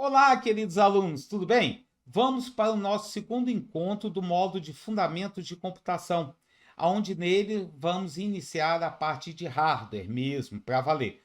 Olá, queridos alunos, tudo bem? Vamos para o nosso segundo encontro do módulo de Fundamentos de Computação, onde nele vamos iniciar a parte de hardware mesmo, para valer.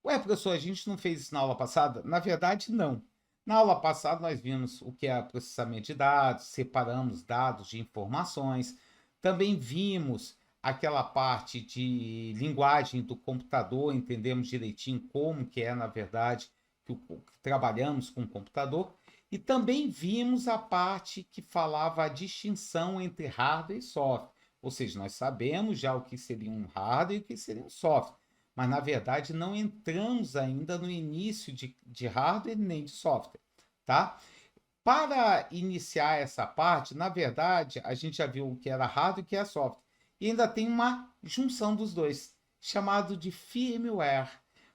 Ué, professor, a gente não fez isso na aula passada? Na verdade, não. Na aula passada, nós vimos o que é processamento de dados, separamos dados de informações, também vimos aquela parte de linguagem do computador, entendemos direitinho como que é, na verdade, que trabalhamos com o computador, e também vimos a parte que falava a distinção entre hardware e software. Ou seja, nós sabemos já o que seria um hardware e o que seria um software, mas na verdade não entramos ainda no início de hardware nem de software, tá? Para iniciar essa parte, na verdade, a gente já viu o que era hardware e o que é software. E ainda tem uma junção dos dois, chamado de firmware.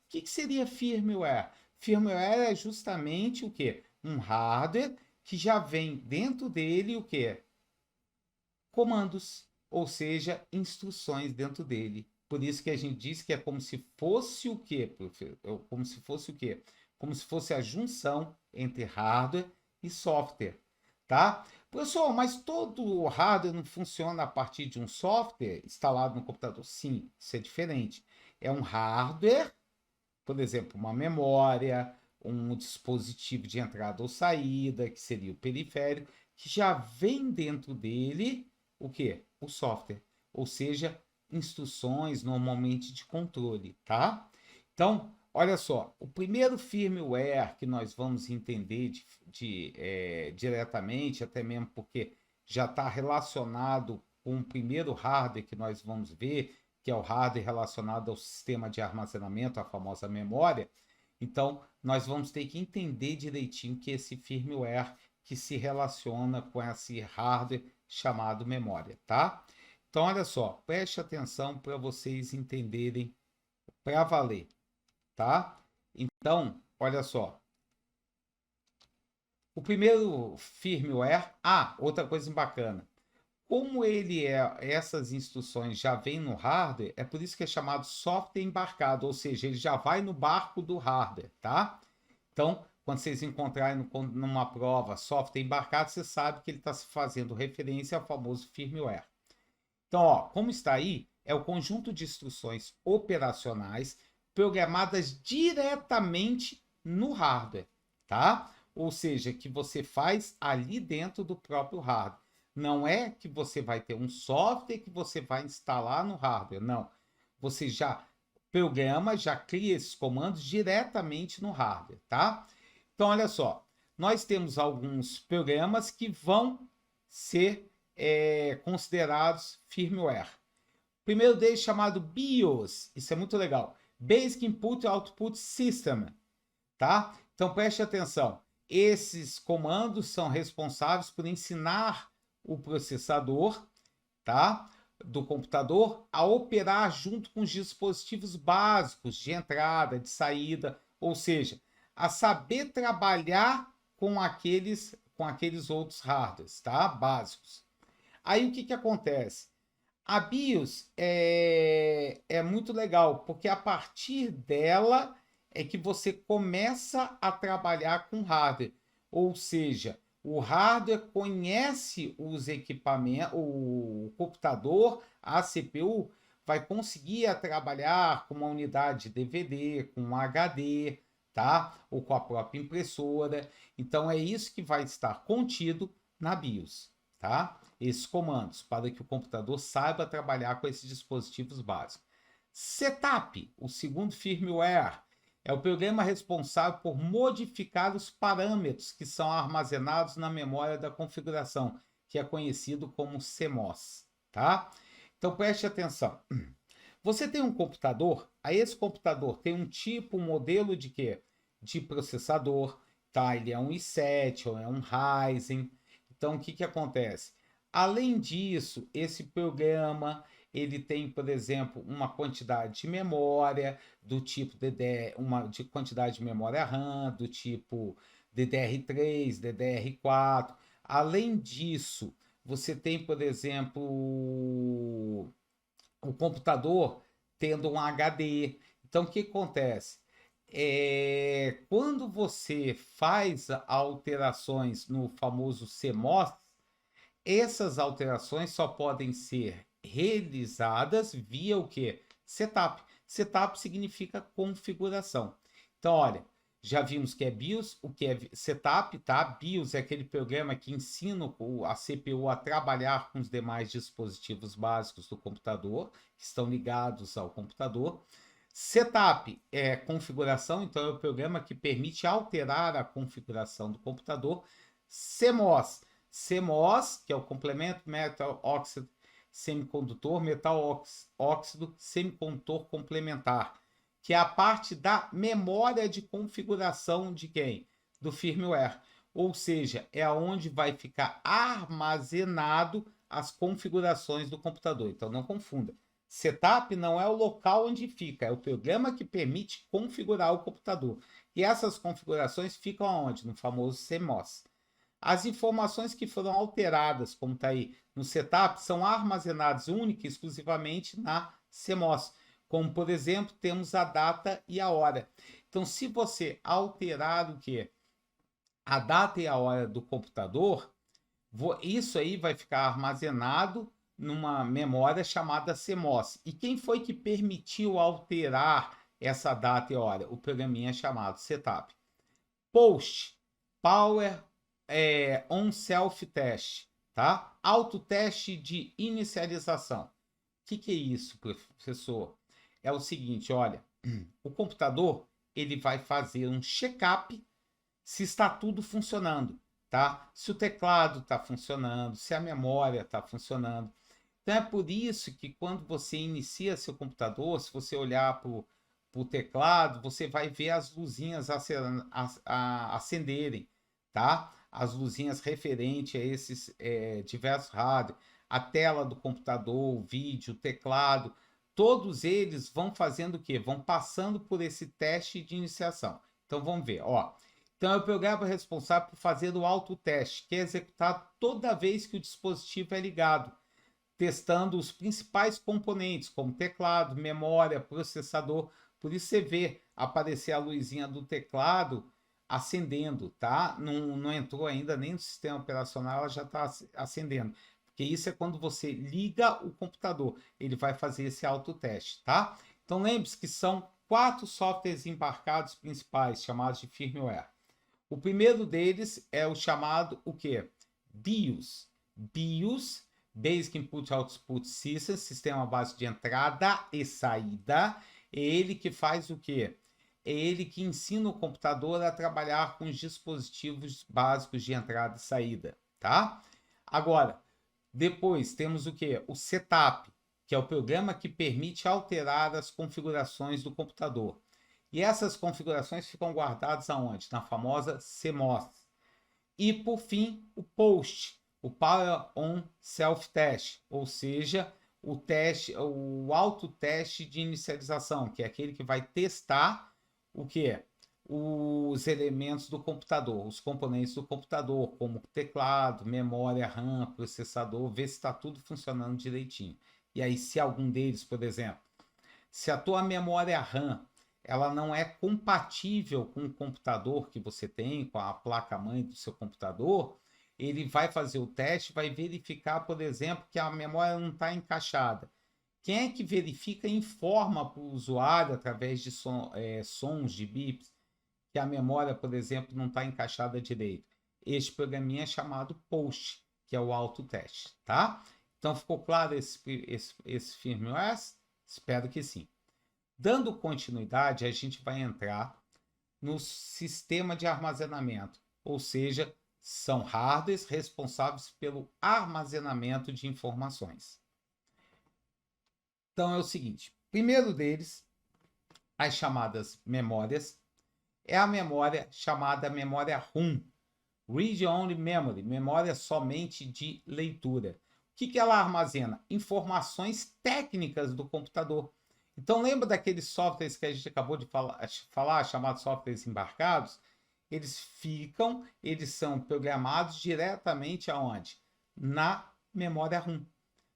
O que seria firmware? Firmware é justamente o quê? Um hardware que já vem dentro dele o quê? Comandos, ou seja, instruções dentro dele. Por isso que a gente diz que é como se fosse o quê, professor? Como se fosse o quê? Como se fosse a junção entre hardware e software, tá? Professor, mas todo o hardware não funciona a partir de um software instalado no computador? Sim, isso é diferente. É um hardware, por exemplo, uma memória, um dispositivo de entrada ou saída, que seria o periférico, que já vem dentro dele o quê? O software, ou seja, instruções normalmente de controle, tá? Então, olha só, o primeiro firmware que nós vamos entender diretamente, até mesmo porque já está relacionado com o primeiro hardware que nós vamos ver, que é o hardware relacionado ao sistema de armazenamento, a famosa memória. Então, nós vamos ter que entender direitinho que esse firmware que se relaciona com esse hardware chamado memória, tá? Então, olha só, preste atenção para vocês entenderem para valer, tá? Então, olha só. O primeiro firmware, outra coisa bacana. Como essas instruções já vêm no hardware, é por isso que é chamado software embarcado, ou seja, ele já vai no barco do hardware, tá? Então, quando vocês encontrarem numa prova software embarcado, você sabe que ele está fazendo referência ao famoso firmware. Então, ó, como está aí, é o conjunto de instruções operacionais programadas diretamente no hardware, tá? Ou seja, que você faz ali dentro do próprio hardware. Não é que você vai ter um software que você vai instalar no hardware, não. Você já programa, já cria esses comandos diretamente no hardware, tá? Então, olha só, nós temos alguns programas que vão ser considerados firmware. O primeiro deles chamado BIOS, isso é muito legal. Basic Input Output System, tá? Então preste atenção. Esses comandos são responsáveis por ensinar o processador, tá? Do computador a operar junto com os dispositivos básicos de entrada, de saída, ou seja, a saber trabalhar com aqueles outros hardwares, tá? Básicos. Aí o que, que acontece? A BIOS é muito legal, porque a partir dela é que você começa a trabalhar com hardware. Ou seja, o hardware conhece os equipamentos, o computador, a CPU, vai conseguir trabalhar com uma unidade de DVD, com um HD, tá? Ou com a própria impressora. Então é isso que vai estar contido na BIOS, tá? Esses comandos para que o computador saiba trabalhar com esses dispositivos básicos. Setup, o segundo firmware, é o programa responsável por modificar os parâmetros que são armazenados na memória da configuração, que é conhecido como CMOS, tá? Então preste atenção. Você tem um computador, aí esse computador tem um tipo, um modelo de quê? De processador, tá? Ele é um i7 ou é um Ryzen. Então o que que acontece? Além disso, esse programa ele tem, por exemplo, uma quantidade de memória do tipo uma de quantidade de memória RAM do tipo DDR3, DDR4. Além disso, você tem, por exemplo, o computador tendo um HD. Então, o que acontece? quando você faz alterações no famoso CMOS, essas alterações só podem ser realizadas via o quê? Setup. Setup significa configuração. Então, olha, já vimos que é BIOS, o que é setup, tá? BIOS é aquele programa que ensina a CPU a trabalhar com os demais dispositivos básicos do computador, que estão ligados ao computador. Setup é configuração, então é o programa que permite alterar a configuração do computador. CMOS, CMOS, que é o complemento metal óxido semicondutor, metal óxido semicondutor complementar, que é a parte da memória de configuração de quem? Do firmware. Ou seja, é onde vai ficar armazenado as configurações do computador. Então não confunda. Setup não é o local onde fica, é o programa que permite configurar o computador. E essas configurações ficam onde? No famoso CMOS. As informações que foram alteradas, como está aí no setup, são armazenadas única e exclusivamente na CMOS. Como, por exemplo, temos a data e a hora. Então, se você alterar o quê? A data e a hora do computador, isso aí vai ficar armazenado numa memória chamada CMOS. E quem foi que permitiu alterar essa data e hora? O programinha chamado setup. Post, Power on Self-Test, tá? Autoteste de inicialização. O que é isso, professor? É o seguinte, olha, o computador ele vai fazer um check-up se está tudo funcionando, tá? Se o teclado está funcionando, se a memória está funcionando. Então é por isso que quando você inicia seu computador, se você olhar para o teclado, você vai ver as luzinhas acenderem, tá? As luzinhas referentes a esses diversos rádios, a tela do computador, o vídeo, o teclado, todos eles vão fazendo o quê? Vão passando por esse teste de iniciação. Então vamos ver, ó. Então é o programa responsável por fazer o autoteste, que é executado toda vez que o dispositivo é ligado, testando os principais componentes, como teclado, memória, processador. Por isso você vê aparecer a luzinha do teclado acendendo, tá? Não entrou ainda nem no sistema operacional, ela já está acendendo. Porque isso é quando você liga o computador, ele vai fazer esse autoteste, tá? Então lembre-se que são 4 softwares embarcados principais, chamados de firmware. O primeiro deles é o chamado o quê? BIOS. BIOS, Basic Input Output System, sistema básico de entrada e saída. É ele que faz o quê? É ele que ensina o computador a trabalhar com os dispositivos básicos de entrada e saída, tá? Agora, depois temos o quê? O setup, que é o programa que permite alterar as configurações do computador. E essas configurações ficam guardadas aonde? Na famosa CMOS. E por fim, o POST, o Power on Self-Test, ou seja, o teste, o autoteste de inicialização, que é aquele que vai testar o que? Os elementos do computador, os componentes do computador, como teclado, memória RAM, processador, ver se está tudo funcionando direitinho. E aí, se algum deles, por exemplo, se a tua memória RAM ela não é compatível com o computador que você tem, com a placa-mãe do seu computador, ele vai fazer o teste, vai verificar, por exemplo, que a memória não está encaixada. Quem é que verifica e informa para o usuário, através de sons, de bips, que a memória, por exemplo, não está encaixada direito? Este programinha é chamado POST, que é o autoteste, tá? Então, ficou claro esse firmware? Espero que sim. Dando continuidade, a gente vai entrar no sistema de armazenamento, ou seja, são hardwares responsáveis pelo armazenamento de informações. Então é o seguinte, primeiro deles, as chamadas memórias, é a memória chamada memória ROM, Read Only Memory, memória somente de leitura. O que ela armazena? Informações técnicas do computador. Então, lembra daqueles softwares que a gente acabou de falar chamados softwares embarcados? Eles são programados diretamente aonde? Na memória ROM,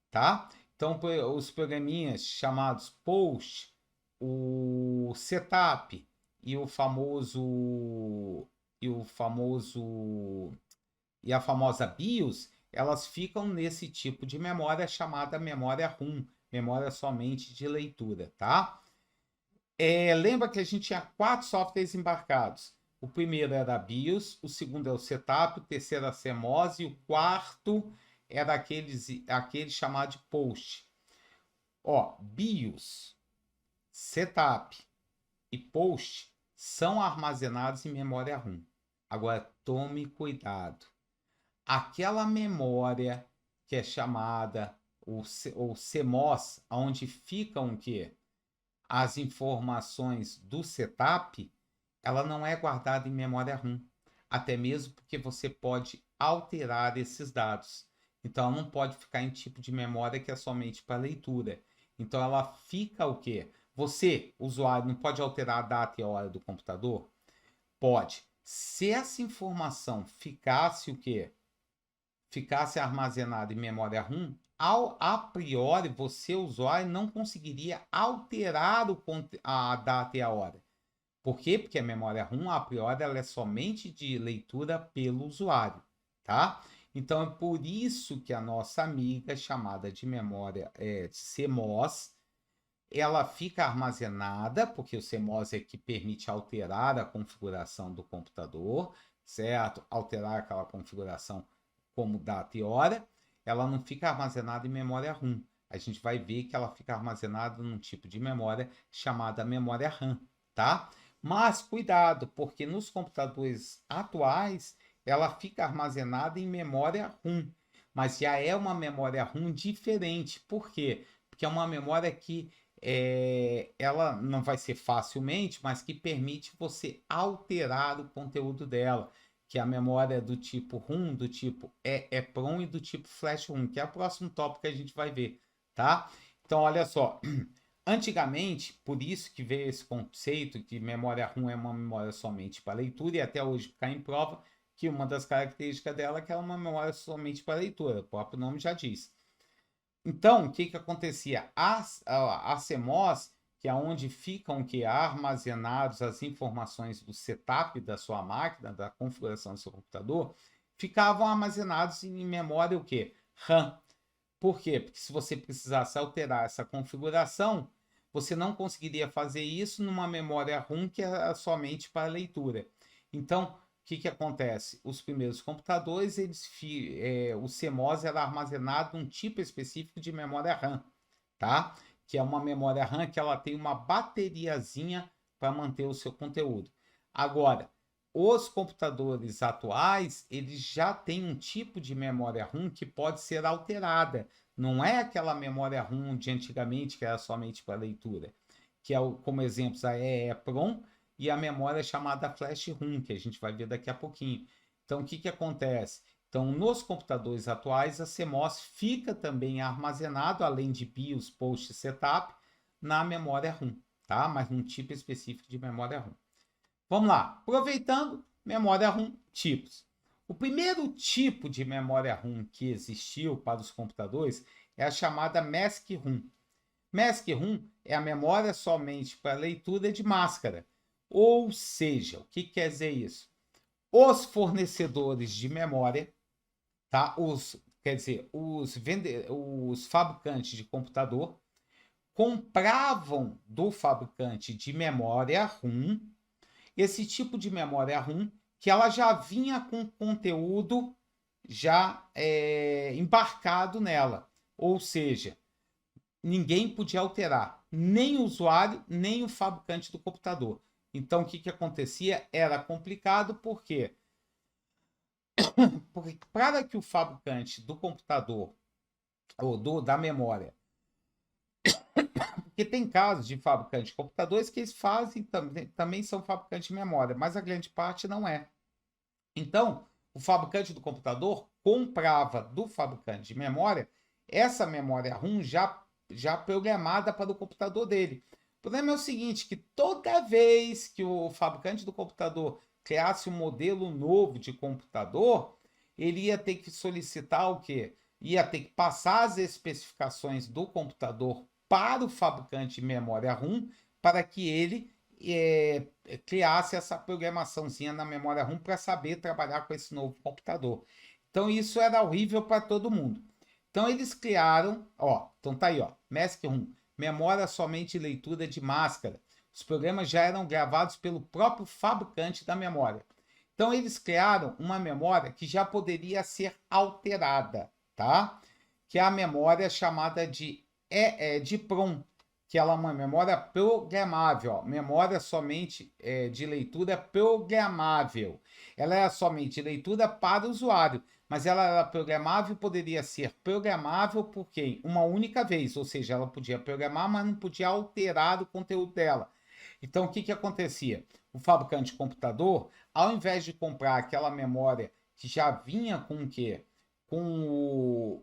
tá? Então, os programinhas chamados POST, o Setup e o famoso e o famoso e a famosa BIOS, elas ficam nesse tipo de memória chamada memória ROM, memória somente de leitura, tá? Lembra que a gente tinha 4 softwares embarcados. O primeiro era a BIOS, o segundo é o Setup, o terceiro a CMOS e o quarto era aquele chamado de POST. Ó, BIOS, Setup e POST são armazenados em memória ROM. Agora, tome cuidado. Aquela memória que é chamada o CMOS, onde ficam o quê? As informações do setup, ela não é guardada em memória ROM. Até mesmo porque você pode alterar esses dados. Então, ela não pode ficar em tipo de memória que é somente para leitura. Então, ela fica o quê? Você, usuário, não pode alterar a data e a hora do computador? Pode. Se essa informação ficasse o quê? Ficasse armazenada em memória ROM, a priori, você, usuário, não conseguiria alterar a data e a hora. Por quê? Porque a memória ROM, a priori, ela é somente de leitura pelo usuário, tá? Então, é por isso que a nossa amiga, chamada de memória CMOS, ela fica armazenada, porque o CMOS é que permite alterar a configuração do computador, certo? Alterar aquela configuração como data e hora, ela não fica armazenada em memória ROM. A gente vai ver que ela fica armazenada num tipo de memória chamada memória RAM, tá? Mas cuidado, porque nos computadores atuais ela fica armazenada em memória ROM, mas já é uma memória ROM diferente. Por quê? Porque é uma memória que ela não vai ser facilmente, mas que permite você alterar o conteúdo dela, que é a memória do tipo ROM, do tipo EEPROM e do tipo Flash ROM, que é o próximo tópico que a gente vai ver, tá? Então, olha só, antigamente, por isso que veio esse conceito que memória ROM é uma memória somente para leitura, e até hoje cai em prova que uma das características dela é que ela é uma memória somente para leitura, o próprio nome já diz. Então, o que que acontecia? A CMOS, que é onde ficam armazenados as informações do setup da sua máquina, da configuração do seu computador, ficavam armazenados em memória o quê? RAM. Por quê? Porque se você precisasse alterar essa configuração, você não conseguiria fazer isso numa memória ROM que é somente para leitura. Então, o que acontece? Os primeiros computadores, o CMOS era armazenado num tipo específico de memória RAM, tá? Que é uma memória RAM que ela tem uma bateriazinha para manter o seu conteúdo. Agora, os computadores atuais, eles já têm um tipo de memória ROM que pode ser alterada. Não é aquela memória ROM de antigamente que era somente para leitura, que é como exemplos a EEPROM e a memória chamada Flash ROM, que a gente vai ver daqui a pouquinho. Então, o que acontece? Então, nos computadores atuais, a CMOS fica também armazenado, além de BIOS, POST e Setup, na memória ROM, tá? Mas num tipo específico de memória ROM. Vamos lá. Aproveitando, memória ROM tipos. O primeiro tipo de memória ROM que existiu para os computadores é a chamada Mask ROM. Mask ROM é a memória somente para leitura de máscara. Ou seja, o que quer dizer isso? Os fornecedores de memória, tá? Os fabricantes de computador compravam do fabricante de memória ROM esse tipo de memória ROM que ela já vinha com conteúdo já embarcado nela. Ou seja, ninguém podia alterar, nem o usuário, nem o fabricante do computador. Então, o que acontecia? Era complicado, por quê? Porque para que o fabricante do computador ou da memória, porque tem casos de fabricantes de computadores que eles fazem também são fabricantes de memória, mas a grande parte não é. Então, o fabricante do computador comprava do fabricante de memória essa memória ROM já programada para o computador dele. O problema é o seguinte, que toda vez que o fabricante do computador criasse um modelo novo de computador, ele ia ter que solicitar o quê? Ia ter que passar as especificações do computador para o fabricante de memória ROM para que ele criasse essa programaçãozinha na memória RAM para saber trabalhar com esse novo computador. Então isso era horrível para todo mundo. Então eles criaram, ó, então tá aí, ó, Mask RAM, memória somente leitura de máscara. Os programas já eram gravados pelo próprio fabricante da memória. Então eles criaram uma memória que já poderia ser alterada, tá? Que é a memória chamada de EEPROM, que ela é uma memória programável, ó, memória somente de leitura programável. Ela era somente de leitura para o usuário, mas ela era programável e poderia ser programável por quem? Uma única vez, ou seja, ela podia programar, mas não podia alterar o conteúdo dela. Então, o que, que acontecia? O fabricante de computador, ao invés de comprar aquela memória que já vinha com o quê? Com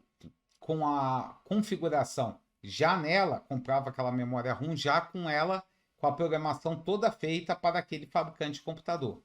a configuração já nela, comprava aquela memória RAM já com ela, com a programação toda feita para aquele fabricante de computador.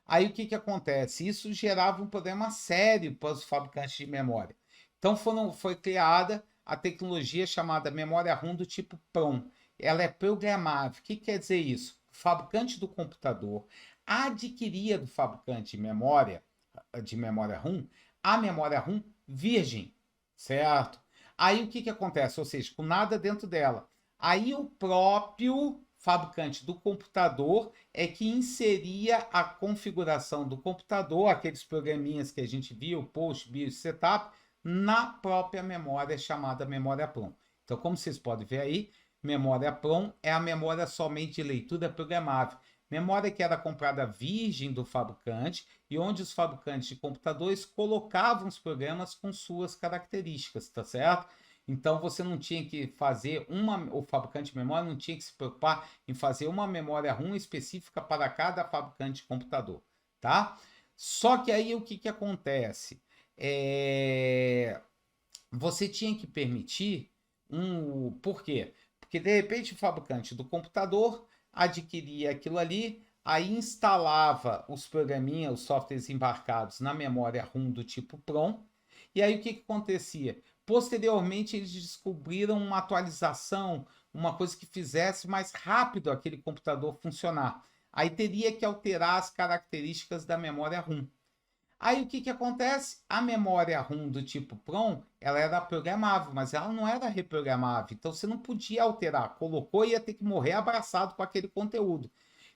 Aí o que, que acontece? Isso gerava um problema sério para os fabricantes de memória. Então foi criada a tecnologia chamada memória RAM do tipo PROM. Ela é programável. O que quer dizer isso? O fabricante do computador adquiria do fabricante de memória RAM a memória RAM virgem, certo? Aí o que, que acontece? Ou seja, com nada dentro dela. Aí o próprio fabricante do computador é que inseria a configuração do computador, aqueles programinhas que a gente viu, post, BIOS, setup, na própria memória chamada memória PROM. Então, como vocês podem ver aí, memória PROM é a memória somente de leitura programável. Memória que era comprada virgem do fabricante e onde os fabricantes de computadores colocavam os programas com suas características, tá certo? Então você não tinha que fazer o fabricante de memória não tinha que se preocupar em fazer uma memória RAM específica para cada fabricante de computador, tá? Só que aí o que, que acontece? Você tinha que permitir Por quê? Porque de repente o fabricante do computador adquiria aquilo ali, aí instalava os programinhas, os softwares embarcados na memória RAM do tipo PROM, e aí o que, que acontecia? Posteriormente, eles descobriram uma atualização, uma coisa que fizesse mais rápido aquele computador funcionar. Aí teria que alterar as características da memória RAM. Aí o que, que acontece? A memória RAM do tipo PROM, ela era programável, mas ela não era reprogramável. Então você não podia alterar. Colocou e ia ter que morrer abraçado com aquele conteúdo.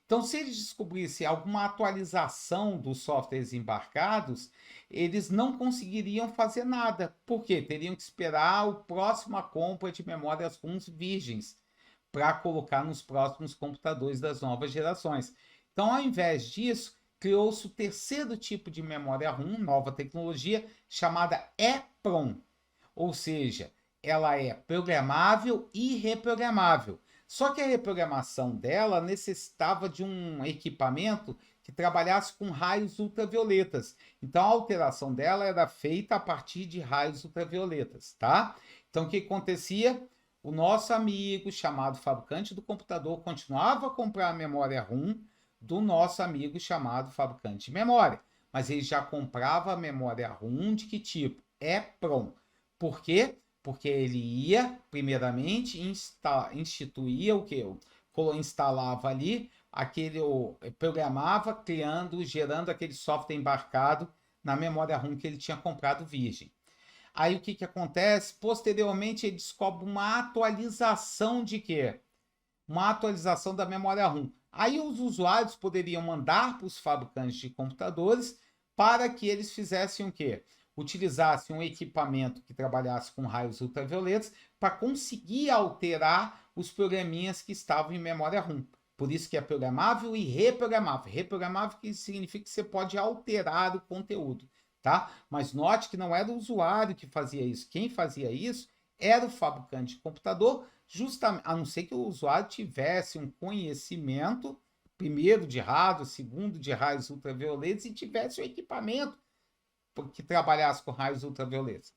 Então, se eles descobrissem alguma atualização dos softwares embarcados, eles não conseguiriam fazer nada. Por quê? Teriam que esperar a próxima compra de memórias ROMs virgens para colocar nos próximos computadores das novas gerações. Então, ao invés disso, criou-se o terceiro tipo de memória RAM, nova tecnologia, chamada EPROM. Ou seja, ela é programável e reprogramável. Só que a reprogramação dela necessitava de um equipamento que trabalhasse com raios ultravioletas. Então a alteração dela era feita a partir de raios ultravioletas, tá? Então o que acontecia? O nosso amigo chamado fabricante do computador continuava a comprar a memória RAM do nosso amigo chamado fabricante de memória, mas ele já comprava a memória RAM de que tipo? EPROM. Por quê? Porque ele ia, primeiramente, instituía o que? Instalava ali, programava, criando, gerando aquele software embarcado na memória RAM que ele tinha comprado virgem. Aí o que, que acontece? Posteriormente, ele descobre uma atualização de quê? Uma atualização da memória RAM. Aí os usuários poderiam mandar para os fabricantes de computadores para que eles fizessem o quê? Utilizassem um equipamento que trabalhasse com raios ultravioletas para conseguir alterar os programinhas que estavam em memória RAM. Por isso que é programável e reprogramável. Reprogramável que significa que você pode alterar o conteúdo, tá? Mas note que não era o usuário que fazia isso. Quem fazia isso era o fabricante de computador, justamente, a não ser que o usuário tivesse um conhecimento, primeiro de rádio, segundo de raios ultravioletas, e tivesse o equipamento que trabalhasse com raios ultravioletas.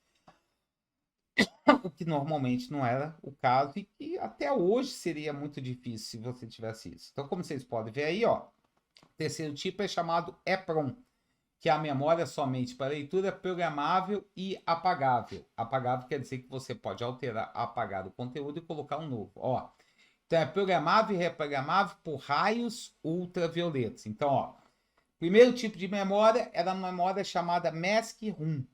O que normalmente não era o caso e que até hoje seria muito difícil se você tivesse isso. Então, como vocês podem ver aí, ó, o terceiro tipo é chamado EPROM, que é a memória somente para leitura programável e apagável. Apagável quer dizer que você pode alterar, apagar o conteúdo e colocar um novo. Ó, Então, é programável e reprogramável por raios ultravioletas. Então, ó, primeiro tipo de memória era uma memória chamada MESC-RAM.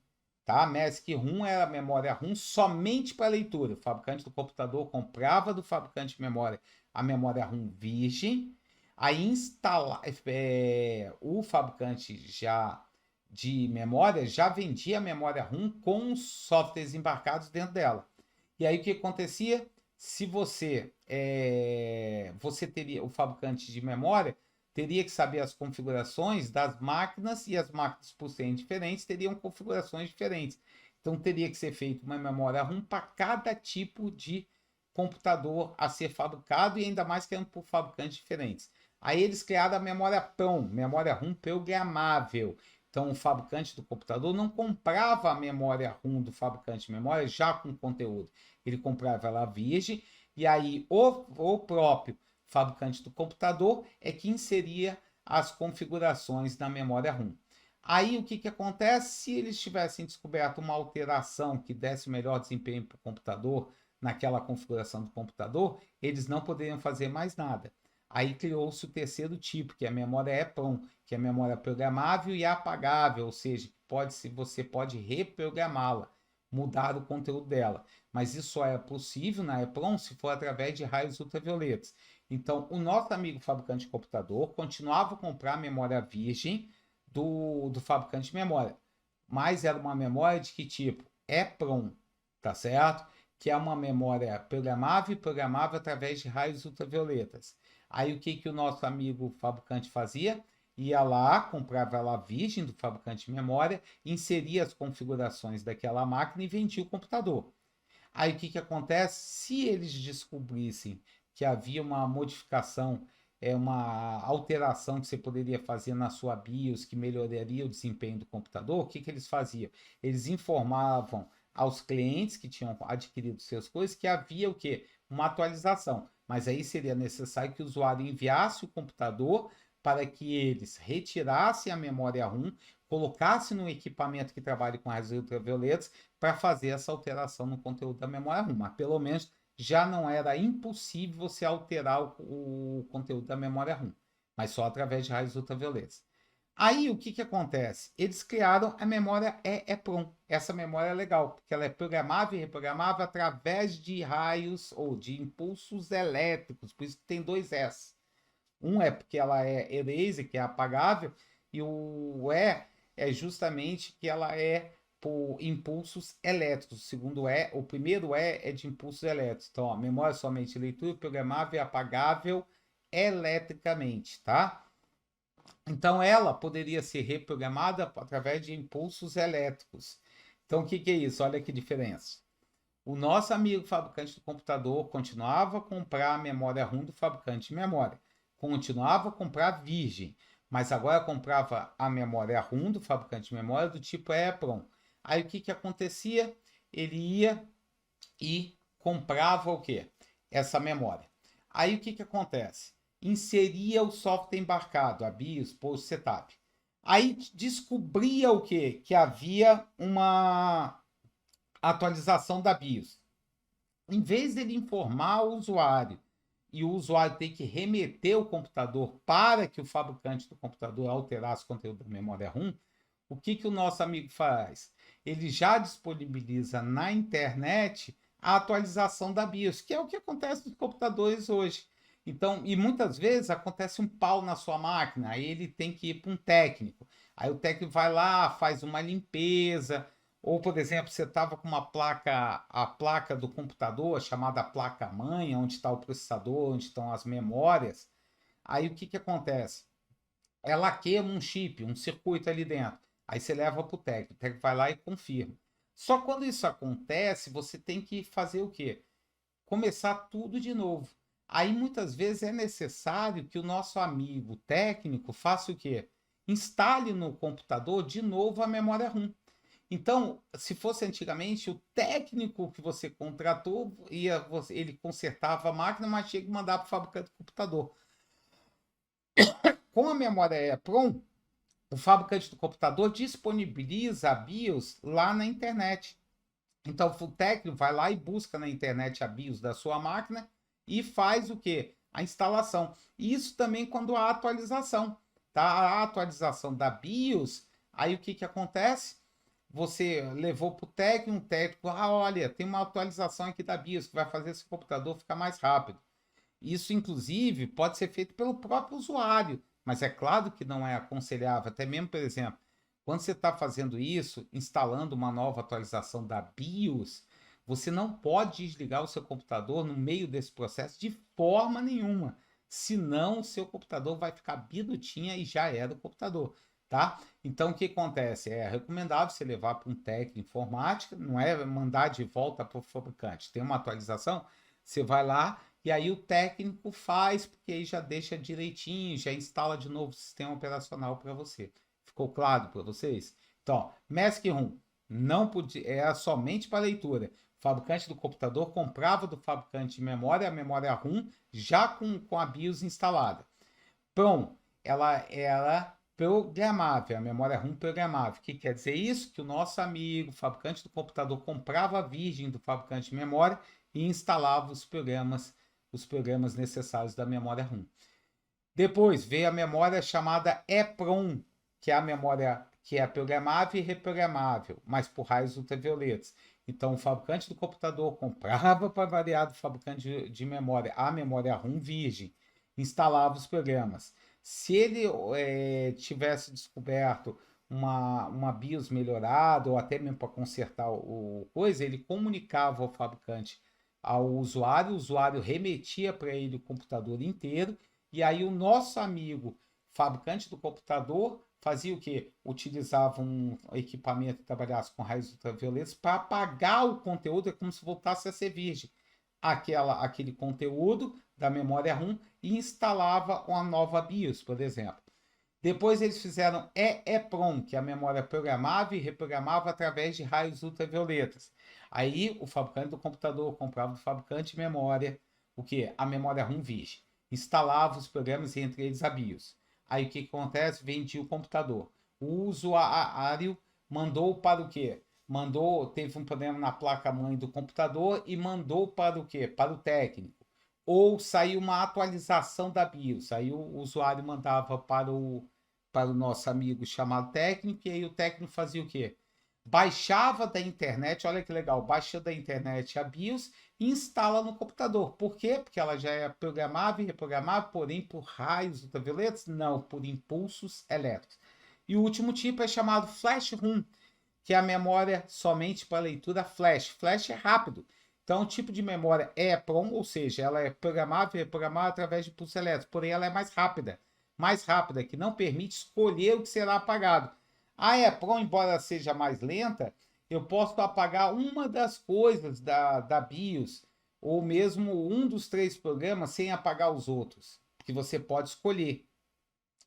Tá? MESC-RAM era a memória RAM somente para leitura. O fabricante do computador comprava do fabricante de memória a memória RAM virgem. Aí o fabricante já de memória já vendia a memória RAM com os softwares embarcados dentro dela. E aí o que acontecia? Se você teria, o fabricante de memória teria que saber as configurações das máquinas, e as máquinas, por serem diferentes, teriam configurações diferentes. Então teria que ser feita uma memória RAM para cada tipo de computador a ser fabricado, e ainda mais que eram por fabricantes diferentes. Aí eles criaram a memória PROM, memória RAM programável. Então o fabricante do computador não comprava a memória RAM do fabricante de memória já com conteúdo. Ele comprava ela virgem, e aí o próprio fabricante do computador é que inseria as configurações na memória RAM. Aí o que acontece? Se eles tivessem descoberto uma alteração que desse melhor desempenho para o computador naquela configuração do computador, eles não poderiam fazer mais nada. Aí criou-se o terceiro tipo, que é a memória EPROM, que é a memória programável e apagável, ou seja, você pode reprogramá-la, mudar o conteúdo dela. Mas isso só é possível na EPROM se for através de raios ultravioletas. Então, o nosso amigo fabricante de computador continuava a comprar a memória virgem do fabricante de memória, mas era uma memória de que tipo? EPROM, tá certo? Que é uma memória programável e programável através de raios ultravioletas. Aí o que o nosso amigo fabricante fazia? Ia lá, comprava ela virgem do fabricante de memória, inseria as configurações daquela máquina e vendia o computador. Aí o que acontece? Se eles descobrissem que havia uma modificação, uma alteração que você poderia fazer na sua BIOS que melhoraria o desempenho do computador, o que eles faziam? Eles informavam aos clientes que tinham adquirido suas coisas que havia o quê? Uma atualização. Mas aí seria necessário que o usuário enviasse o computador para que eles retirassem a memória RAM, colocassem no equipamento que trabalhe com raios ultravioletas para fazer essa alteração no conteúdo da memória RAM. Mas pelo menos já não era impossível você alterar o conteúdo da memória RAM, mas só através de raios ultravioletas. Aí o que acontece? Eles criaram a memória EEPROM. Essa memória é legal, porque ela é programável e reprogramável através de raios ou de impulsos elétricos, por isso que tem dois S. Um é porque ela é eraser, que é apagável, e o E é justamente que ela é por impulsos elétricos. O primeiro E é de impulsos elétricos. Então, ó, memória somente leitura, programável e apagável eletricamente, tá? Então, ela poderia ser reprogramada através de impulsos elétricos. Então, o que é isso? Olha que diferença. O nosso amigo fabricante do computador continuava a comprar a memória RAM do fabricante de memória. Continuava a comprar virgem, mas agora comprava a memória RAM do fabricante de memória do tipo EEPROM. Aí o que acontecia? Ele ia e comprava o quê? Essa memória. Aí o que acontece? Inseria o software embarcado, a BIOS, post setup. Aí descobria o quê? Que havia uma atualização da BIOS. Em vez dele informar o usuário e o usuário ter que remeter o computador para que o fabricante do computador alterasse o conteúdo da memória RAM, o que o nosso amigo faz? Ele já disponibiliza na internet a atualização da BIOS, que é o que acontece nos computadores hoje. Então, e muitas vezes acontece um pau na sua máquina, aí ele tem que ir para um técnico. Aí o técnico vai lá, faz uma limpeza, ou, por exemplo, você estava com uma placa, a placa do computador, chamada placa-mãe, onde está o processador, onde estão as memórias. Aí o que acontece? Ela queima um chip, um circuito ali dentro. Aí você leva para o técnico vai lá e confirma. Só quando isso acontece, você tem que fazer o quê? Começar tudo de novo. Aí muitas vezes é necessário que o nosso amigo técnico faça o quê? Instale no computador de novo a memória RAM. Então, se fosse antigamente, o técnico que você contratou, ele consertava a máquina, mas tinha que mandar para o fabricante do computador. Com a memória EEPROM, o fabricante do computador disponibiliza a BIOS lá na internet. Então, o técnico vai lá e busca na internet a BIOS da sua máquina e faz o quê? A instalação. Isso também quando há atualização, tá? A atualização da BIOS, aí o que que acontece? Você levou para o técnico, um técnico, olha, tem uma atualização aqui da BIOS que vai fazer esse computador ficar mais rápido. Isso, inclusive, pode ser feito pelo próprio usuário, mas é claro que não é aconselhável. Até mesmo, por exemplo, quando você está fazendo isso, instalando uma nova atualização da BIOS, você não pode desligar o seu computador no meio desse processo de forma nenhuma. Senão, o seu computador vai ficar birutinha e já era o computador, tá? Então, o que acontece? É recomendável você levar para um técnico de informática, não é mandar de volta para o fabricante. Tem uma atualização, você vai lá e aí o técnico faz, porque aí já deixa direitinho, já instala de novo o sistema operacional para você. Ficou claro para vocês? Então, Mask Room não podia, era somente para leitura. O fabricante do computador comprava do fabricante de memória a memória ROM já com a BIOS instalada. PROM, ela era programável, a memória ROM programável. O que quer dizer isso? Que o nosso amigo, fabricante do computador, comprava a virgem do fabricante de memória e instalava os programas necessários da memória ROM. Depois veio a memória chamada EPROM, que é a memória que é programável e reprogramável, mas por raios ultravioletas. Então, o fabricante do computador comprava para variar do fabricante de memória a memória ROM virgem, instalava os programas. Se ele tivesse descoberto uma BIOS melhorada, ou até mesmo para consertar o coisa, ele comunicava ao fabricante ao usuário, o usuário remetia para ele o computador inteiro, e aí o nosso amigo fabricante do computador fazia o quê? Utilizava um equipamento que trabalhasse com raios ultravioletas para apagar o conteúdo, é como se voltasse a ser virgem. Aquele conteúdo da memória ROM e instalava uma nova BIOS, por exemplo. Depois eles fizeram EEPROM, que é a memória programável e reprogramava através de raios ultravioletas. Aí o fabricante do computador comprava do fabricante de memória, o que? A memória ROM virgem. Instalava os programas, entre eles a BIOS. Aí o que acontece? Vendia o computador. O usuário mandou para o quê? Teve um problema na placa-mãe do computador e mandou para o quê? Para o técnico. Ou saiu uma atualização da BIOS. Aí o usuário mandava para o nosso amigo chamado técnico, e aí o técnico fazia o quê? Baixava da internet, olha que legal, baixa da internet a BIOS e instala no computador. Por quê? Porque ela já é programável e reprogramável, porém por raios ultravioletas? Não, por impulsos elétricos. E o último tipo é chamado Flash ROM, que é a memória somente para leitura flash. Flash é rápido. Então, o tipo de memória é EPROM, ou seja, ela é programável e reprogramável através de pulsos elétricos, porém ela é mais rápida, que não permite escolher o que será apagado. A EPROM, embora seja mais lenta, eu posso apagar uma das coisas da BIOS, ou mesmo um dos 3 programas sem apagar os outros, que você pode escolher.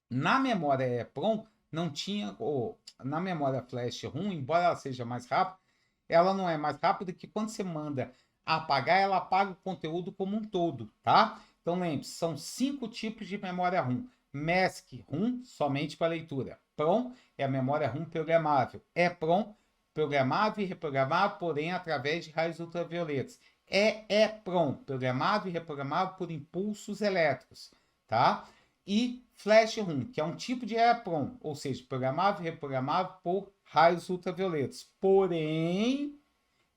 Na memória EPROM, não tinha, ou na memória flash ROM, embora ela seja mais rápida, ela não é mais rápida que quando você manda apagar, ela apaga o conteúdo como um todo, tá? Então lembre-se, são 5 tipos de memória ROM. Mask ROM, somente para leitura. PROM é a memória ROM programável. EPROM, programável e reprogramável, porém através de raios ultravioletas. EEPROM, programável e reprogramável por impulsos elétricos, tá? E Flash ROM, que é um tipo de EEPROM, ou seja, programável e reprogramável por raios ultravioletas. Porém,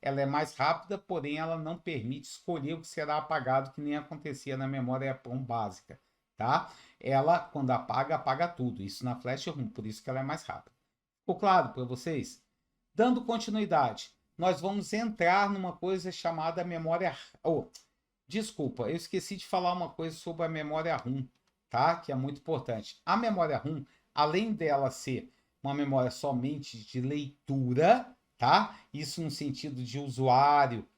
ela é mais rápida, porém ela não permite escolher o que será apagado, que nem acontecia na memória EEPROM básica, tá? Ela, quando apaga, apaga tudo. Isso na Flash ROM, por isso que ela é mais rápida. Ficou claro para vocês? Dando continuidade, nós vamos entrar numa coisa chamada memória... desculpa, eu esqueci de falar uma coisa sobre a memória ROM, tá? Que é muito importante. A memória ROM, além dela ser uma memória somente de leitura, tá? Isso no sentido de usuário,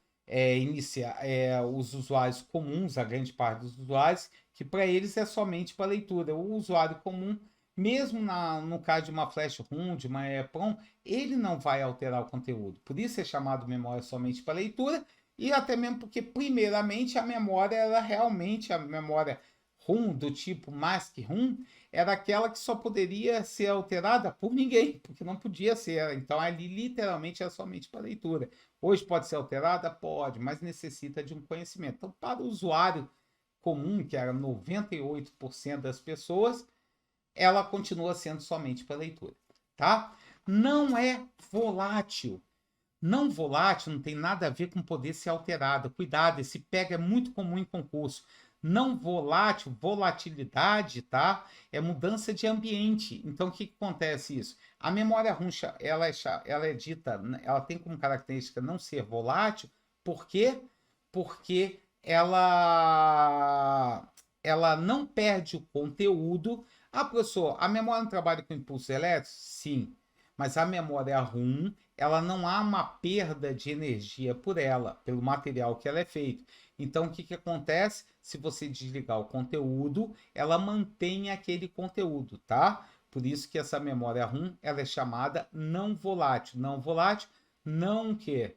os usuários comuns, a grande parte dos usuários, que para eles é somente para leitura. O usuário comum, mesmo no caso de uma flash ROM, de uma EEPROM, ele não vai alterar o conteúdo. Por isso é chamado memória somente para leitura, e até mesmo porque, primeiramente, a memória era realmente a memória ROM do tipo Mask ROM, era aquela que só poderia ser alterada por ninguém, porque não podia ser. Então, ali literalmente era somente para leitura. Hoje pode ser alterada? Pode, mas necessita de um conhecimento. Então, para o usuário comum, que era 98% das pessoas, ela continua sendo somente para leitura, tá? Não é volátil. Não volátil não tem nada a ver com poder ser alterado. Cuidado, esse pega é muito comum em concurso. Não volátil, volatilidade, tá? É mudança de ambiente. Então, o que acontece isso? A memória RAM, ela é dita, ela tem como característica não ser volátil. Por quê? Porque ela não perde o conteúdo. Ah, professor, a memória não trabalha com impulsos elétricos? Sim. Mas a memória RAM, ela não há uma perda de energia por ela, pelo material que ela é feito. Então, o que, que acontece? Se você desligar o conteúdo, ela mantém aquele conteúdo, tá? Por isso que essa memória RAM, ela é chamada não volátil. Não volátil, não que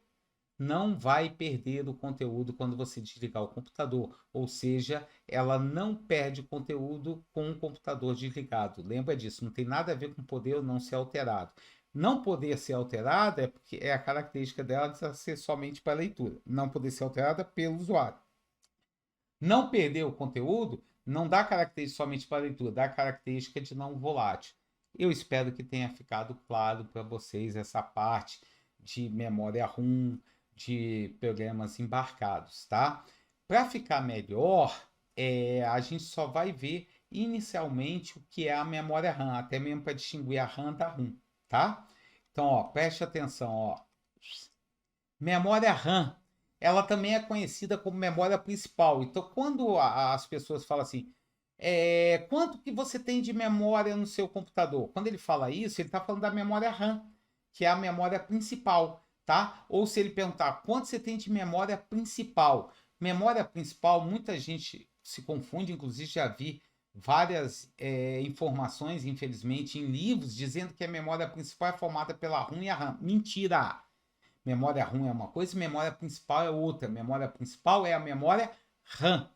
não vai perder o conteúdo quando você desligar o computador, ou seja, ela não perde conteúdo com o computador desligado. Lembra disso, não tem nada a ver com poder ou não ser alterado. Não poder ser alterada é porque é a característica dela de ser somente para leitura, não poder ser alterada pelo usuário. Não perder o conteúdo não dá característica somente para leitura, dá característica de não volátil. Eu espero que tenha ficado claro para vocês essa parte de memória RAM, de programas embarcados, tá? Para ficar melhor, a gente só vai ver inicialmente o que é a memória RAM, até mesmo para distinguir a RAM da ROM, tá? Então, ó, preste atenção, ó. Memória RAM, ela também é conhecida como memória principal. Então, quando as pessoas falam assim, quanto que você tem de memória no seu computador? Quando ele fala isso, ele está falando da memória RAM, que é a memória principal, tá? Ou se ele perguntar, quanto você tem de memória principal? Memória principal, muita gente se confunde, inclusive já vi várias informações, infelizmente, em livros, dizendo que a memória principal é formada pela ROM e a RAM. Mentira! Memória RAM é uma coisa e memória principal é outra. Memória principal é a memória RAM,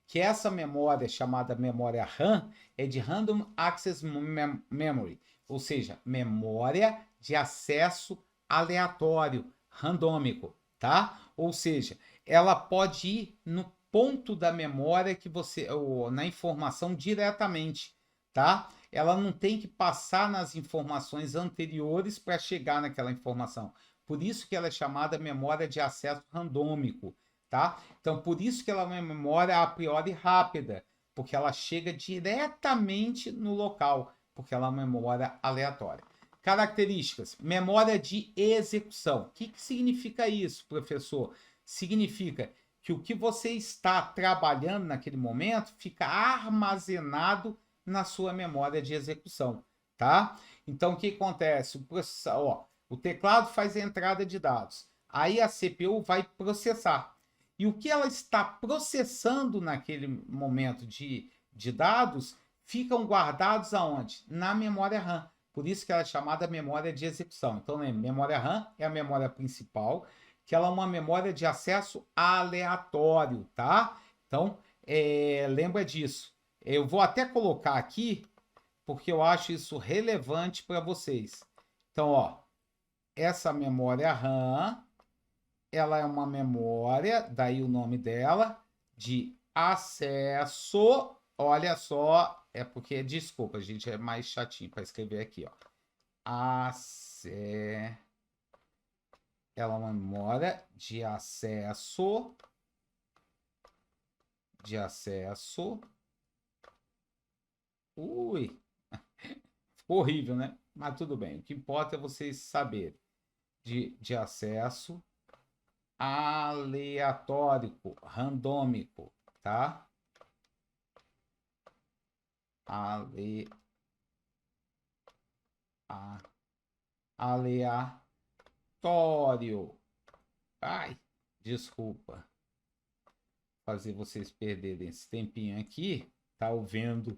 que essa memória chamada memória RAM é de Random Access Memory, ou seja, memória de acesso aleatório, randômico, tá? Ou seja, ela pode ir no ponto da memória que você, ou na informação diretamente, tá? Ela não tem que passar nas informações anteriores para chegar naquela informação. Por isso que ela é chamada memória de acesso randômico, tá? Então, por isso que ela é uma memória a priori rápida, porque ela chega diretamente no local, porque ela é uma memória aleatória. Características: memória de execução. O que significa isso, professor? Significa que o que você está trabalhando naquele momento fica armazenado na sua memória de execução, tá? Então, o que acontece? O teclado faz a entrada de dados. Aí a CPU vai processar. E o que ela está processando naquele momento de dados ficam guardados aonde? Na memória RAM. Por isso que ela é chamada memória de execução. Então, lembre, memória RAM é a memória principal, que ela é uma memória de acesso aleatório, tá? Então, lembra disso. Eu vou até colocar aqui, porque eu acho isso relevante para vocês. Então, ó, essa memória RAM, ela é uma memória, daí o nome dela, de acesso. Olha só, é porque, desculpa, a gente é mais chatinho para escrever aqui, ó. Ela é uma memória de acesso. Ui, ficou horrível, né? Mas tudo bem. O que importa é vocês saberem. De acesso aleatório, randômico, tá? Aleatório. Ai, desculpa fazer vocês perderem esse tempinho aqui. Tá ouvindo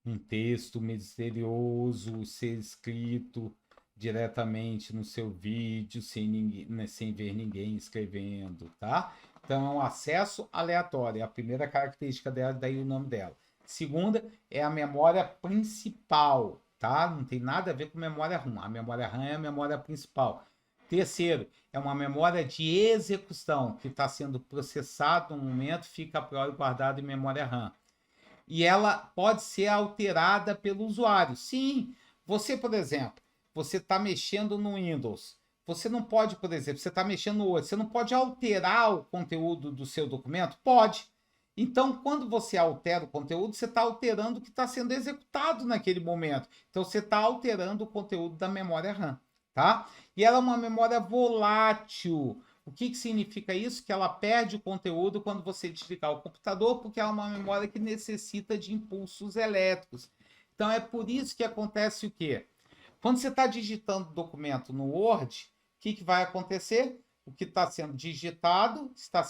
um texto misterioso ser escrito diretamente no seu vídeo, sem ver ninguém escrevendo, tá? Então, é um acesso aleatório. É a primeira característica dela, daí o nome dela. Segunda é a memória principal, tá? Não tem nada a ver com memória RAM. A memória RAM é a memória principal. Terceiro, é uma memória de execução, que está sendo processado no momento, fica a priori guardado em memória RAM. E ela pode ser alterada pelo usuário. Sim, você, por exemplo, você está mexendo no Windows. Você não pode, por exemplo, você está mexendo no Word, você não pode alterar o conteúdo do seu documento? Pode. Então, quando você altera o conteúdo, você está alterando o que está sendo executado naquele momento. Então, você está alterando o conteúdo da memória RAM, tá? E ela é uma memória volátil. O que significa isso? Que ela perde o conteúdo quando você desligar o computador, porque é uma memória que necessita de impulsos elétricos. Então, é por isso que acontece o quê? Quando você está digitando documento no Word, o que vai acontecer? O que está sendo digitado está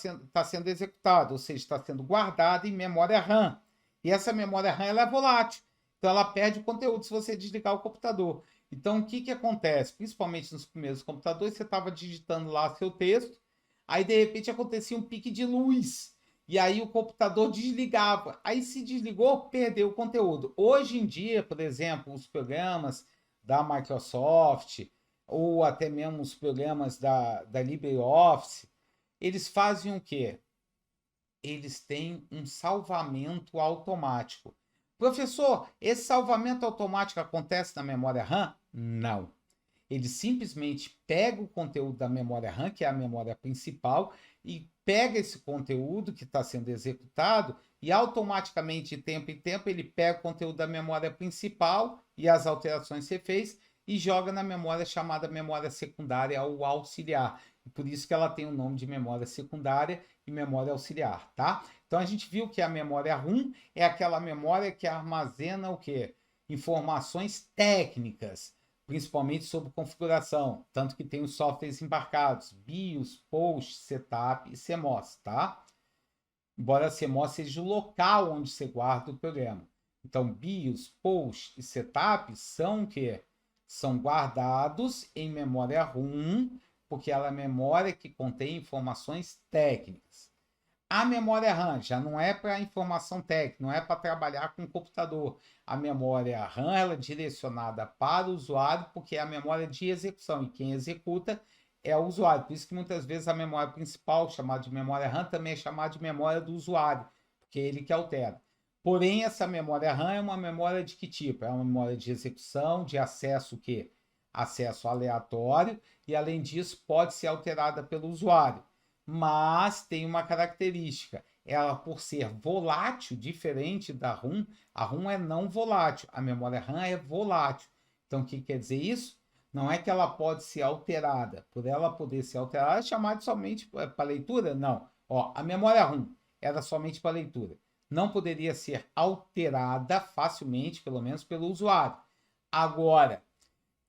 sendo executado, ou seja, está sendo guardado em memória RAM. E essa memória RAM ela é volátil, então ela perde o conteúdo se você desligar o computador. Então, o que acontece? Principalmente nos primeiros computadores, você estava digitando lá seu texto, aí de repente acontecia um pique de luz, e aí o computador desligava. Aí se desligou, perdeu o conteúdo. Hoje em dia, por exemplo, os programas da Microsoft, ou até mesmo os programas da LibreOffice, eles fazem o quê? Eles têm um salvamento automático. Professor, esse salvamento automático acontece na memória RAM? Não. Ele simplesmente pega o conteúdo da memória RAM, que é a memória principal, e pega esse conteúdo que está sendo executado e automaticamente, de tempo em tempo, ele pega o conteúdo da memória principal e as alterações que você fez e joga na memória chamada memória secundária ou auxiliar. Por isso que ela tem o nome de memória secundária e memória auxiliar, tá? Então a gente viu que a memória RAM é aquela memória que armazena o quê? Informações técnicas, principalmente sobre configuração, tanto que tem os softwares embarcados, BIOS, POST, Setup e CMOS, tá? Embora CMOS seja o local onde você guarda o programa. Então, BIOS, POST e Setup são o quê? São guardados em memória RAM, porque ela é memória que contém informações técnicas. A memória RAM já não é para informação técnica, não é para trabalhar com o computador. A memória RAM ela é direcionada para o usuário porque é a memória de execução e quem executa é o usuário. Por isso que muitas vezes a memória principal, chamada de memória RAM, também é chamada de memória do usuário, porque é ele que altera. Porém, essa memória RAM é uma memória de que tipo? É uma memória de execução, de acesso o quê? Acesso aleatório e, além disso, pode ser alterada pelo usuário. Mas tem uma característica. Ela, por ser volátil, diferente da RAM, a RAM é não volátil, a memória RAM é volátil. Então, o que quer dizer isso? Não é que ela pode ser alterada. Por ela poder ser alterada, é chamada somente para leitura? Não. Ó, a memória RAM era somente para leitura. Não poderia ser alterada facilmente, pelo menos pelo usuário. Agora,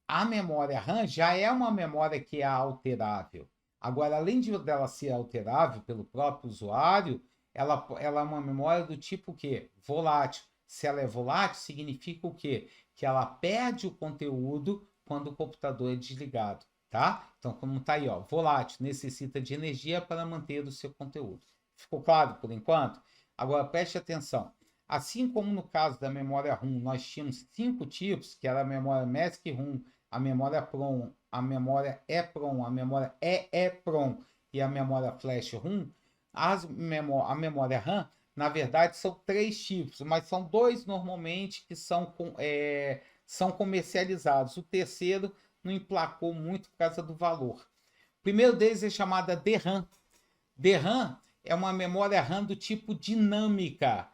a memória RAM já é uma memória que é alterável. Agora, além dela ser alterável pelo próprio usuário, ela é uma memória do tipo que volátil. Se ela é volátil, significa o quê? Que ela perde o conteúdo quando o computador é desligado, tá? Então, como está aí, ó, volátil, necessita de energia para manter o seu conteúdo. Ficou claro por enquanto? Agora, preste atenção. Assim como no caso da memória RAM, nós tínhamos 5 tipos, que era a memória Mask RAM, a memória PROM, a memória EPROM, a memória EEPROM e a memória Flash RAM, a memória RAM, na verdade, são 3 tipos, mas são 2 normalmente que são comercializados. O terceiro não emplacou muito por causa do valor. O primeiro deles é chamada DRAM. DRAM é uma memória RAM do tipo dinâmica.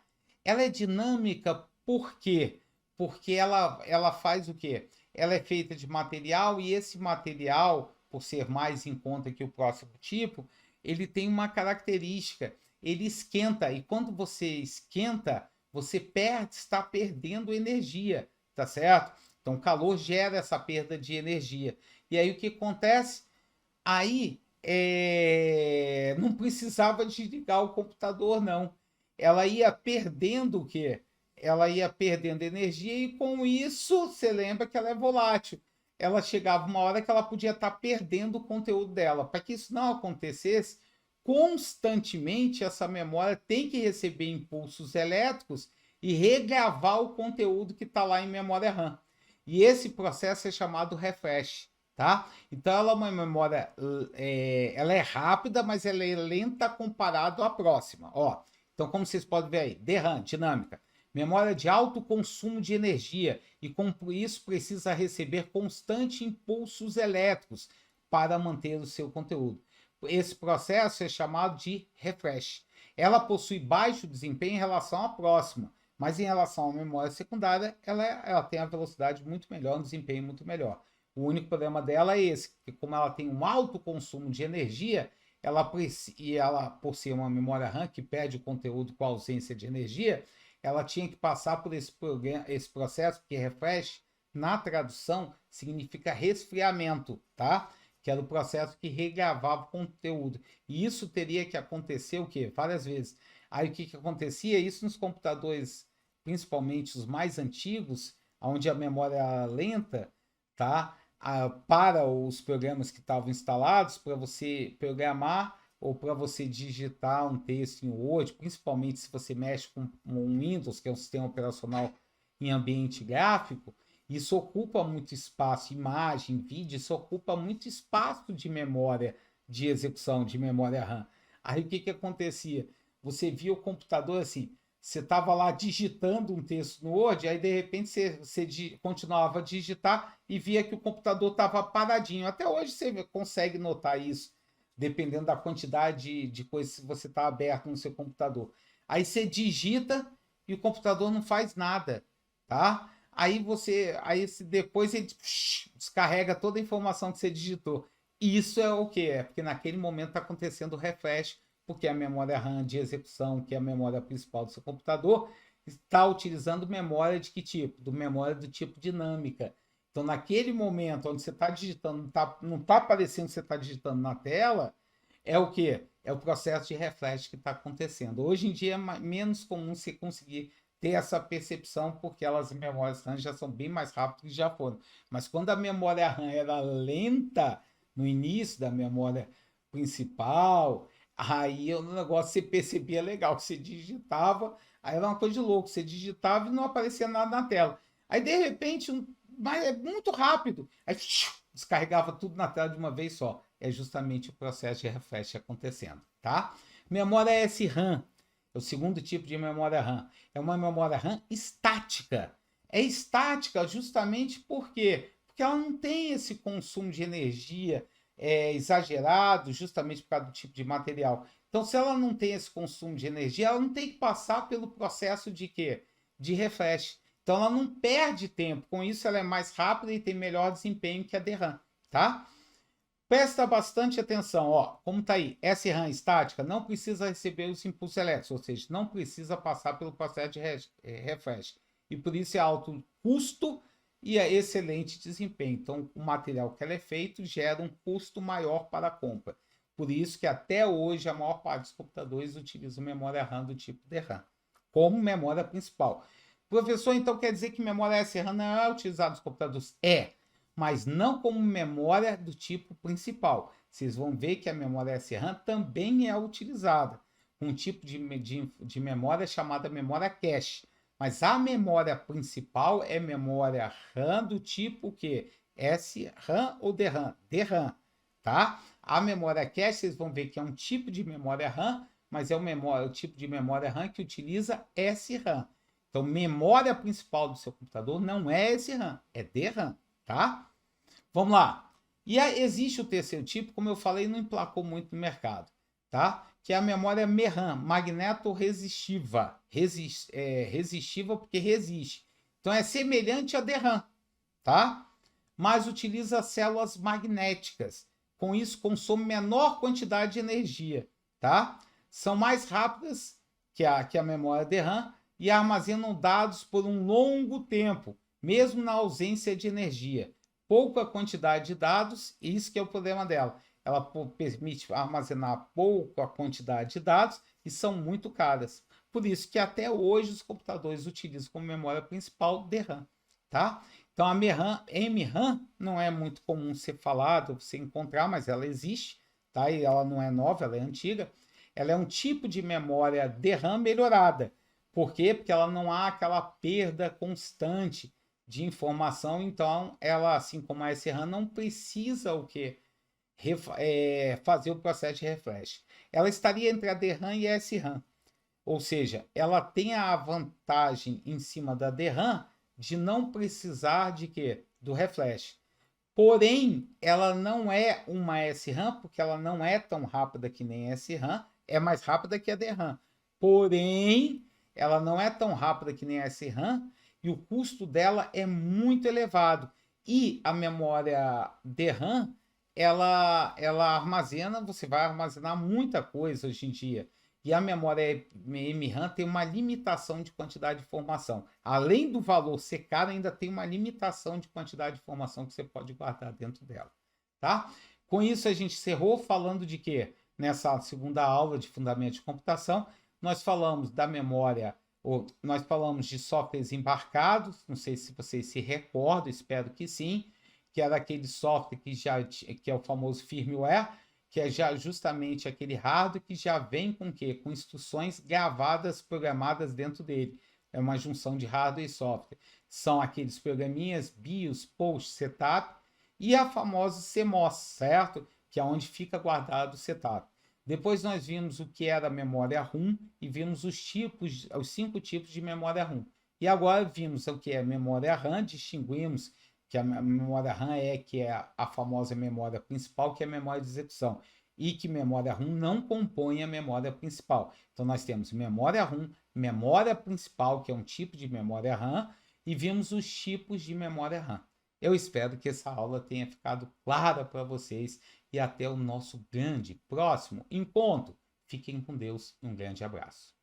Ela é dinâmica por quê? Porque ela faz o quê? Ela é feita de material e esse material, por ser mais em conta que o próximo tipo, ele tem uma característica, ele esquenta e quando você esquenta, você está perdendo energia, tá certo? Então o calor gera essa perda de energia. E aí o que acontece? Aí não precisava desligar o computador, não. Ela ia perdendo o quê? Ela ia perdendo energia e com isso, você lembra que ela é volátil. Ela chegava uma hora que ela podia estar perdendo o conteúdo dela. Para que isso não acontecesse, constantemente essa memória tem que receber impulsos elétricos e regravar o conteúdo que está lá em memória RAM. E esse processo é chamado refresh, tá? Então ela é uma memória, ela é rápida, mas ela é lenta comparado à próxima, ó. Então como vocês podem ver aí, DRAM, dinâmica, memória de alto consumo de energia e com isso precisa receber constante impulsos elétricos para manter o seu conteúdo. Esse processo é chamado de refresh. Ela possui baixo desempenho em relação à próxima, mas em relação à memória secundária, ela tem a velocidade muito melhor, um desempenho muito melhor. O único problema dela é esse, que como ela tem um alto consumo de energia, ela por ser uma memória RAM que perde o conteúdo com a ausência de energia, ela tinha que passar por esse processo, porque refresh, na tradução, significa resfriamento, tá? Que era o processo que regravava o conteúdo. E isso teria que acontecer o quê? Várias vezes. Aí o que acontecia? Isso nos computadores, principalmente os mais antigos, onde a memória era lenta, tá? Para os programas que estavam instalados, para você programar ou para você digitar um texto em Word, principalmente se você mexe com um Windows, que é um sistema operacional em ambiente gráfico, isso ocupa muito espaço, imagem, vídeo, isso ocupa muito espaço de memória de execução, de memória RAM. Aí o que acontecia? Você via o computador assim, você estava lá digitando um texto no Word, aí de repente você continuava a digitar e via que o computador estava paradinho. Até hoje você consegue notar isso, dependendo da quantidade de coisas que você está aberto no seu computador. Aí você digita e o computador não faz nada, tá? Aí depois ele descarrega toda a informação que você digitou. Isso é o que? É porque naquele momento está acontecendo o refresh, porque a memória RAM de execução, que é a memória principal do seu computador, está utilizando memória de que tipo? Memória do tipo dinâmica. Então, naquele momento onde você está digitando, não tá aparecendo que você está digitando na tela, é o que? É o processo de refresh que está acontecendo. Hoje em dia é menos comum você conseguir ter essa percepção, porque as memórias RAM já são bem mais rápidas que já foram. Mas quando a memória RAM era lenta, no início da memória principal, aí o negócio você percebia legal, que você digitava, aí era uma coisa de louco, você digitava e não aparecia nada na tela. Aí de repente, mas é muito rápido, aí descarregava tudo na tela de uma vez só. É justamente o processo de refresh acontecendo, tá? Memória SRAM, é o segundo tipo de memória RAM. É uma memória RAM estática. É estática justamente por quê? Porque ela não tem esse consumo de energia exagerado, justamente por causa do tipo de material. Então, se ela não tem esse consumo de energia, ela não tem que passar pelo processo de quê? De refresh. Então, ela não perde tempo. Com isso, ela é mais rápida e tem melhor desempenho que a DRAM, tá? Presta bastante atenção, ó, como está aí, SRAM estática não precisa receber os impulsos elétricos, ou seja, não precisa passar pelo processo de refresh. E por isso é alto custo e é excelente desempenho. Então, o material que ela é feito gera um custo maior para a compra. Por isso que até hoje a maior parte dos computadores utiliza memória RAM do tipo DRAM como memória principal. Professor, então quer dizer que memória SRAM não é utilizada nos computadores? É, mas não como memória do tipo principal. Vocês vão ver que a memória SRAM também é utilizada, com um tipo de memória chamada memória cache. Mas a memória principal é memória RAM do tipo que SRAM ou DRAM? DRAM, tá? A memória cache, vocês vão ver que é um tipo de memória RAM, mas é o tipo de memória RAM que utiliza SRAM. Então, memória principal do seu computador não é SRAM, é DRAM, tá? Vamos lá. E aí existe o terceiro tipo, como eu falei, não emplacou muito no mercado, tá? Que é a memória MRAM, magneto-resistiva. Resistiva porque resiste. Então é semelhante a DRAM, tá? Mas utiliza células magnéticas. Com isso, consome menor quantidade de energia, tá? São mais rápidas que a memória DRAM e armazenam dados por um longo tempo, mesmo na ausência de energia. Pouca quantidade de dados, isso que é o problema dela. Ela permite armazenar pouca quantidade de dados e são muito caras. Por isso que até hoje os computadores utilizam como memória principal DRAM, tá? Então a MRAM não é muito comum ser falado, você encontrar, mas ela existe, tá? E ela não é nova, ela é antiga. Ela é um tipo de memória DRAM melhorada. Por quê? Porque ela não há aquela perda constante de informação, então ela, assim como a SRAM, não precisa o quê? Fazer o processo de refresh. Ela estaria entre a DRAM e a SRAM, ou seja, ela tem a vantagem em cima da DRAM de não precisar de quê? Do refresh. Porém, ela não é uma SRAM, porque ela não é tão rápida que nem a SRAM, é mais rápida que a DRAM. Porém, ela não é tão rápida que nem a SRAM e o custo dela é muito elevado. E a memória DRAM, ela armazena, você vai armazenar muita coisa hoje em dia. E a memória MRAM tem uma limitação de quantidade de informação. Além do valor ser caro, ainda tem uma limitação de quantidade de informação que você pode guardar dentro dela. Tá? Com isso, a gente encerrou falando de quê? Nessa segunda aula de Fundamentos de Computação, nós falamos da memória, ou nós falamos de softwares embarcados, não sei se vocês se recordam, espero que sim, que era aquele software que é o famoso firmware, que é já justamente aquele hardware que já vem com o quê? Com instruções gravadas, programadas dentro dele. É uma junção de hardware e software. São aqueles programinhas BIOS, POST, setup e a famosa CMOS, certo? Que é onde fica guardado o setup. Depois nós vimos o que era a memória ROM e vimos os 5 tipos de memória ROM. E agora vimos o que é memória RAM, distinguimos que a memória RAM que é a famosa memória principal, que é a memória de execução, e que memória ROM não compõe a memória principal. Então nós temos memória ROM, memória principal, que é um tipo de memória RAM, e vimos os tipos de memória RAM. Eu espero que essa aula tenha ficado clara para vocês e até o nosso grande próximo encontro. Fiquem com Deus e um grande abraço.